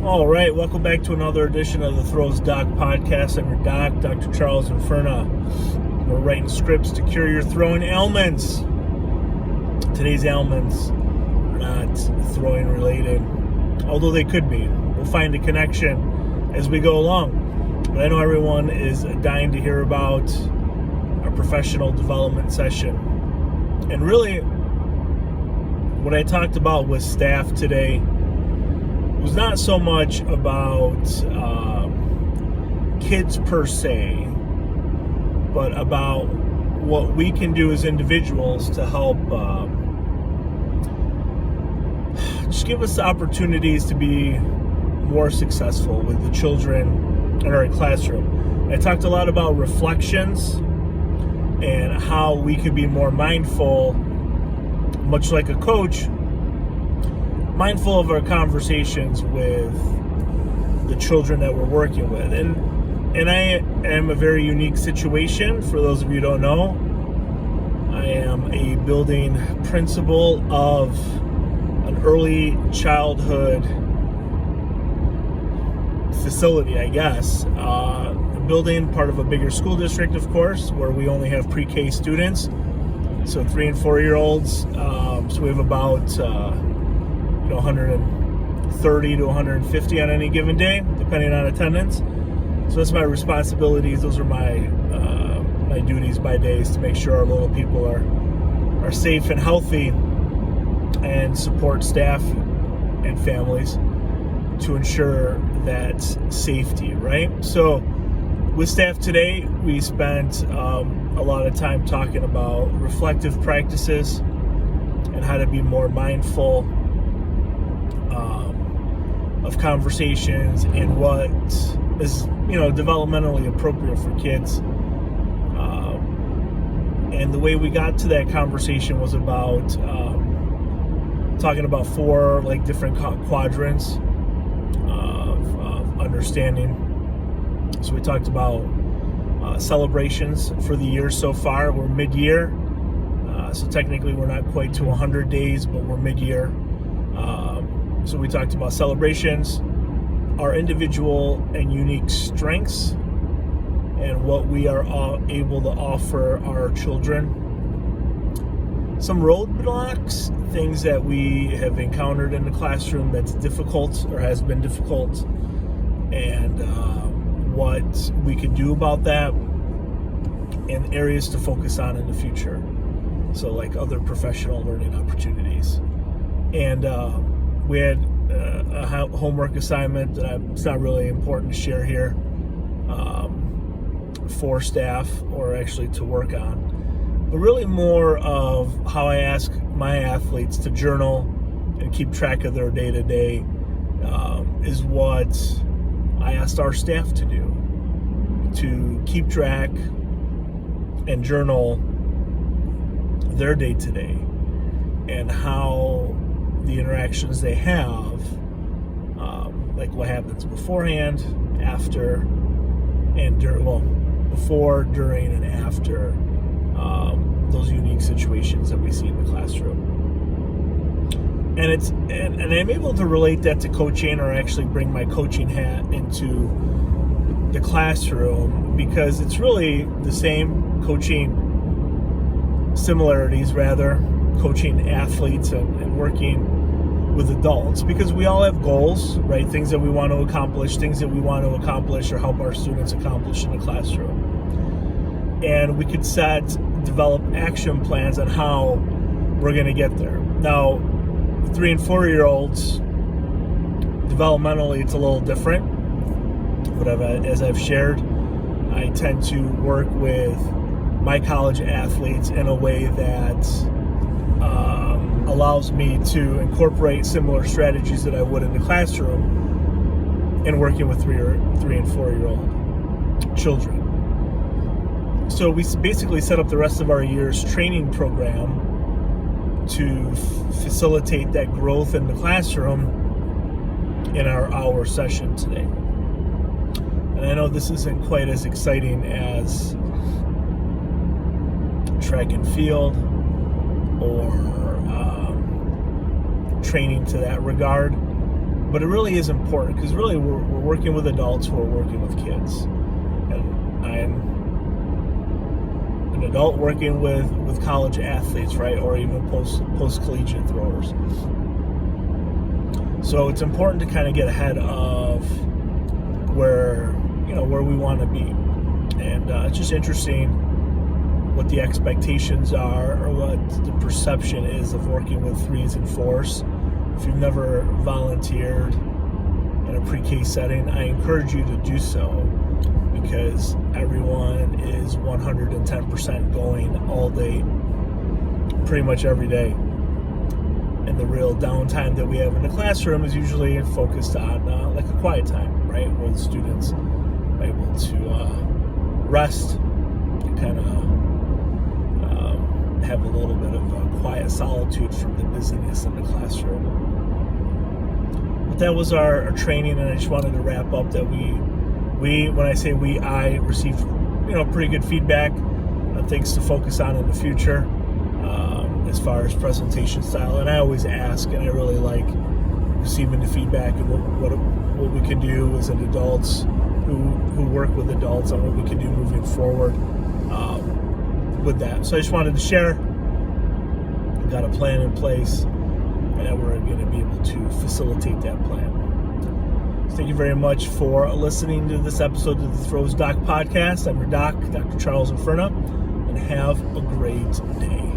All right, welcome back to another edition of the Throws Doc podcast. I'm your doc, Dr. Charles Inferna. We're writing scripts to cure your throwing ailments. Today's ailments are not throwing related, although they could be. We'll find a connection as we go along. But I know everyone is dying to hear about our professional development session. And really, what I talked about with staff today was not so much about kids per se, but about what we can do as individuals to help just give us opportunities to be more successful with the children in our classroom. I talked a lot about reflections and how we could be more mindful, much like a coach, mindful of our conversations with the children that we're working with. And I am a very unique situation. For those of you who don't know, I am a building principal of an early childhood facility, I guess. A building part of a bigger school district, of course, where we only have pre-K students, so 3 and 4 year olds. So we have about 130 to 150 on any given day, depending on attendance. So that's my responsibilities. Those are my my duties by day, is to make sure our little people are safe and healthy, and support staff and families to ensure that safety, right? So with staff today, we spent a lot of time talking about reflective practices and how to be more mindful of conversations and what is, developmentally appropriate for kids. And the way we got to that conversation was about talking about 4 different quadrants of understanding. So we talked about celebrations for the year so far. We're mid-year, so technically we're not quite to 100 days, but we're mid-year. So we talked about celebrations, our individual and unique strengths, and what we are able to offer our children. Some roadblocks, things that we have encountered in the classroom that's difficult or has been difficult, and what we can do about that, and areas to focus on in the future. So like other professional learning opportunities. And we had a homework assignment that it's not really important to share here for staff, or actually to work on, but really more of how I ask my athletes to journal and keep track of their day-to-day is what I asked our staff to do, to keep track and journal their day-to-day and how the interactions they have, like what happens beforehand, after, and before, during, and after those unique situations that we see in the classroom. And I'm able to relate that to coaching, or actually bring my coaching hat into the classroom, because it's really the same coaching similarities, rather, coaching athletes and working with adults, because we all have goals, right? Things that we want to accomplish, or help our students accomplish in the classroom. And we could develop action plans on how we're going to get there. Now, 3 and 4 year olds, developmentally, it's a little different. But as I've shared, I tend to work with my college athletes in a way that allows me to incorporate similar strategies that I would in the classroom in working with 3 and 4 year old children. So we basically set up the rest of our year's training program to facilitate that growth in the classroom in our hour session today. And I know this isn't quite as exciting as track and field or training to that regard, But it really is important because really we're working with adults who are working with kids. And I'm an adult working with college athletes, right? Or even post-collegiate throwers. So it's important to kind of get ahead of where we want to be. And it's just interesting what the expectations are or what the perception is of working with 3s and 4s. If you've never volunteered in a pre-K setting, I encourage you to do so because everyone is 110% going all day, pretty much every day. And the real downtime that we have in the classroom is usually focused on like a quiet time, right? Where the students are able to rest and kind of have a little bit of quiet solitude from the busyness in the classroom. But that was our training, and I just wanted to wrap up that when I say I received pretty good feedback on things to focus on in the future as far as presentation style. And I always ask, and I really like receiving the feedback and what we can do as an adults who work with adults on what we can do moving forward with that. So I just wanted to share. We've got a plan in place, and we're going to be able to facilitate that plan. So thank you very much for listening to this episode of the Throws Doc podcast. I'm your doc, Dr. Charles Inferna, and have a great day.